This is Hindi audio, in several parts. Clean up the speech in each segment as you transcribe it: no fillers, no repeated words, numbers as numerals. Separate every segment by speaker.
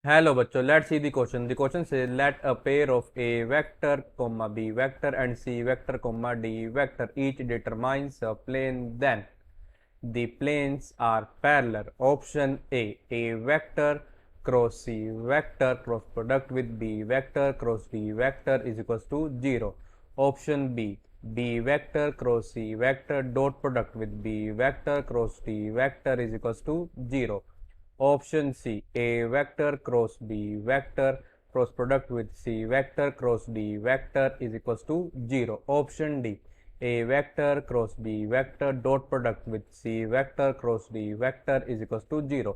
Speaker 1: Hello बच्चों, let's see the question. The question says let a pair of A vector, comma B vector and C vector, comma D vector each determines a plane, then the planes are parallel. Option A vector cross C vector cross product with B vector cross D vector is equals to 0. Option B vector cross C vector dot product with B vector cross D vector is equals to 0. Option C A vector cross B vector cross product with C vector cross D vector is equals to 0. Option D A vector cross B vector dot product with C vector cross D vector is equals to 0.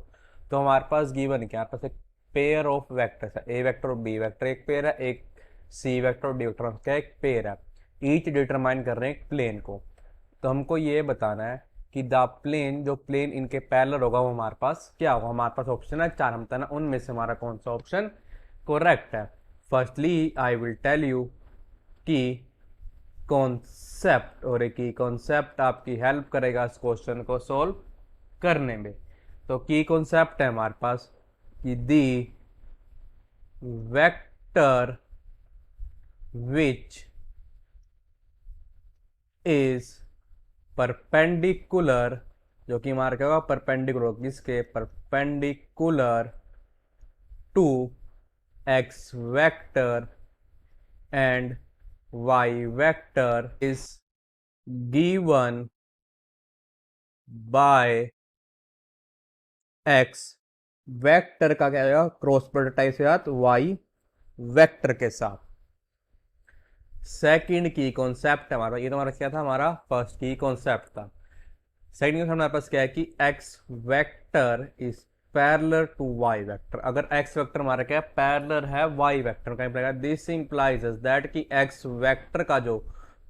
Speaker 1: तो हमारे पास गिवन क्या, हमारे पास एक पेयर ऑफ वेक्टर्स है, ए वेक्टर और बी वेक्टर एक पेयर है, एक सी वेक्टर और डी वेक्टर क्या एक पेयर है। ईच डिटरमाइन कर रहे हैं एक प्लेन को। तो हमको ये बताना है कि द प्लेन, जो प्लेन इनके पैरेलल होगा वो हमारे पास क्या होगा। हमारे पास ऑप्शन है चार, हम बताना उनमें से हमारा कौन सा ऑप्शन करेक्ट है। Firstly I will tell you कि कॉन्सेप्ट, और एक ही कॉन्सेप्ट आपकी हेल्प करेगा इस क्वेश्चन को सॉल्व करने में। तो की कॉन्सेप्ट है हमारे पास कि the vector which is perpendicular, जो कि हमारा क्या होगा परपेंडिकुलर, किसके perpendicular to X vector and Y vector is given by X vector का क्या होगा क्रॉस प्रोडक्ट के साथ वाई वेक्टर के साथ। सेकंड की कॉन्सेप्ट हमारा, ये तो हमारा क्या था, हमारा फर्स्ट की कॉन्सेप्ट था। सेकंड कॉन्सेप्ट हमारे पास क्या है कि X vector is parallel to Y vector. अगर एक्स वेक्टर हमारा क्या है पैरेलल है वाई वेक्टर का, पड़ेगा दिस इंप्लाइज दैट कि एक्स वेक्टर का जो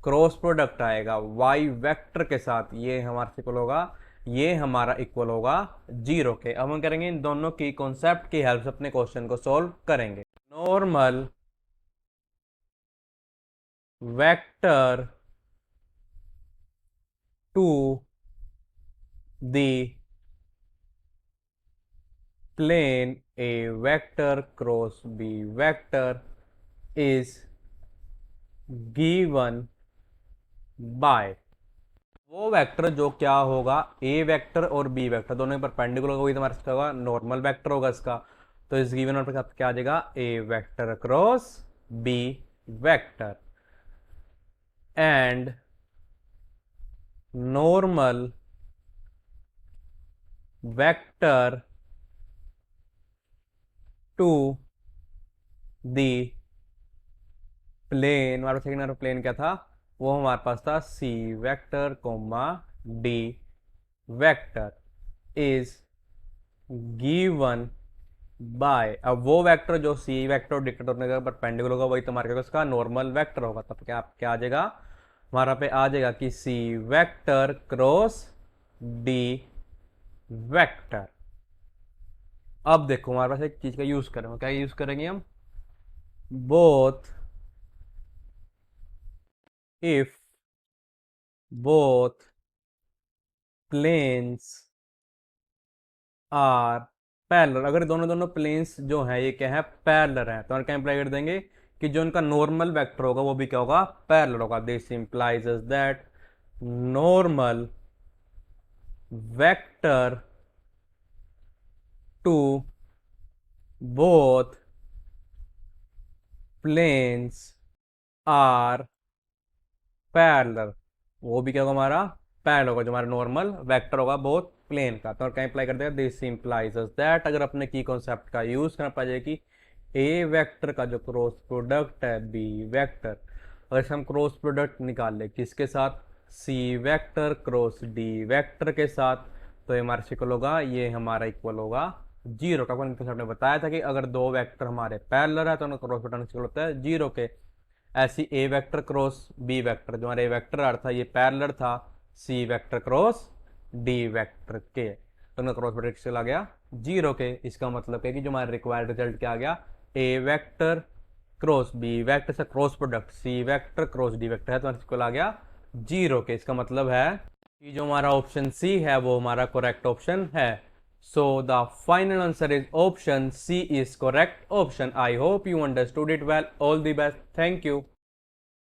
Speaker 1: क्रॉस प्रोडक्ट आएगा वाई वेक्टर के साथ ये हमारा इक्वल होगा, ये हमारा इक्वल होगा 0 के। अब हम करेंगे इन दोनों की कॉन्सेप्ट की हेल्प से अपने क्वेश्चन को सॉल्व करेंगे। Normal vector to the plane A vector cross B vector is given by वो वेक्टर जो क्या होगा ए वेक्टर और बी वेक्टर दोनों के परपेंडिकुलर होगा, तुम्हारा इसका होगा नॉर्मल वेक्टर होगा इसका। तो इस गिवन नंबर के साथ क्या आ जाएगा A vector cross B vector and normal vector to the plane, हमारा सेकंड प्लेन क्या था वो हमारे पास था C vector comma D vector is given by, अब वो वेक्टर जो सी वेक्टर और डी वेक्टर का परपेंडिकुलर होगा वही तुम्हारे क्या उसका नॉर्मल वेक्टर होगा। तब क्या आ जाएगा हमारा पे आ जाएगा कि सी वेक्टर क्रॉस डी वेक्टर। अब देखो हमारे पास एक चीज का यूज करेंगे, क्या यूज करेंगे हम, both if both planes are parallel. अगर दोनों प्लेन्स जो है ये क्या है पैरेलल है, तो हम क्या इंप्लाई कर देंगे कि जो उनका नॉर्मल वेक्टर होगा वो भी क्या होगा पैरेलल होगा। This implies that normal vector to both planes are parallel, वो भी क्या होगा हमारा पैरेलल होगा, जो हमारा नॉर्मल वेक्टर होगा बोथ प्लेन का। तो क्या इंप्लाई कर देगा दिस इंप्लाइज दैट, अगर अपने की कॉन्सेप्ट का यूज करना पड़ जाए कि ए वेक्टर का जो क्रॉस प्रोडक्ट है बी वेक्टर, अगर हम क्रॉस प्रोडक्ट निकाल ले किसके साथ सी वेक्टर क्रॉस डी वेक्टर के साथ, तो ये हमारा इक्वल होगा, ये हमारा इक्वल होगा 0 का। कॉन्सेप्ट ने बताया था कि अगर दो वेक्टर हमारे पैरेलल है तो उनका क्रॉस प्रोडक्ट इक्वल होता है 0 के। ऐसी ए वेक्टर क्रॉस बी वेक्टर, जो हमारा ए वेक्टर आ रहा था ये पैरेलल था C vector cross D vector के, तो उनका क्रॉस प्रोडक्ट चला गया 0 के। इसका मतलब है कि जो हमारा रिक्वायर्ड रिजल्ट क्या आ गया, A vector cross B vector से cross product C vector cross D vector है, तो इक्वल आ गया 0 के। इसका मतलब है कि जो हमारा ऑप्शन सी है वो हमारा करेक्ट ऑप्शन है। So the final answer is option C is correct option. I hope you understood it well. All the best. Thank you.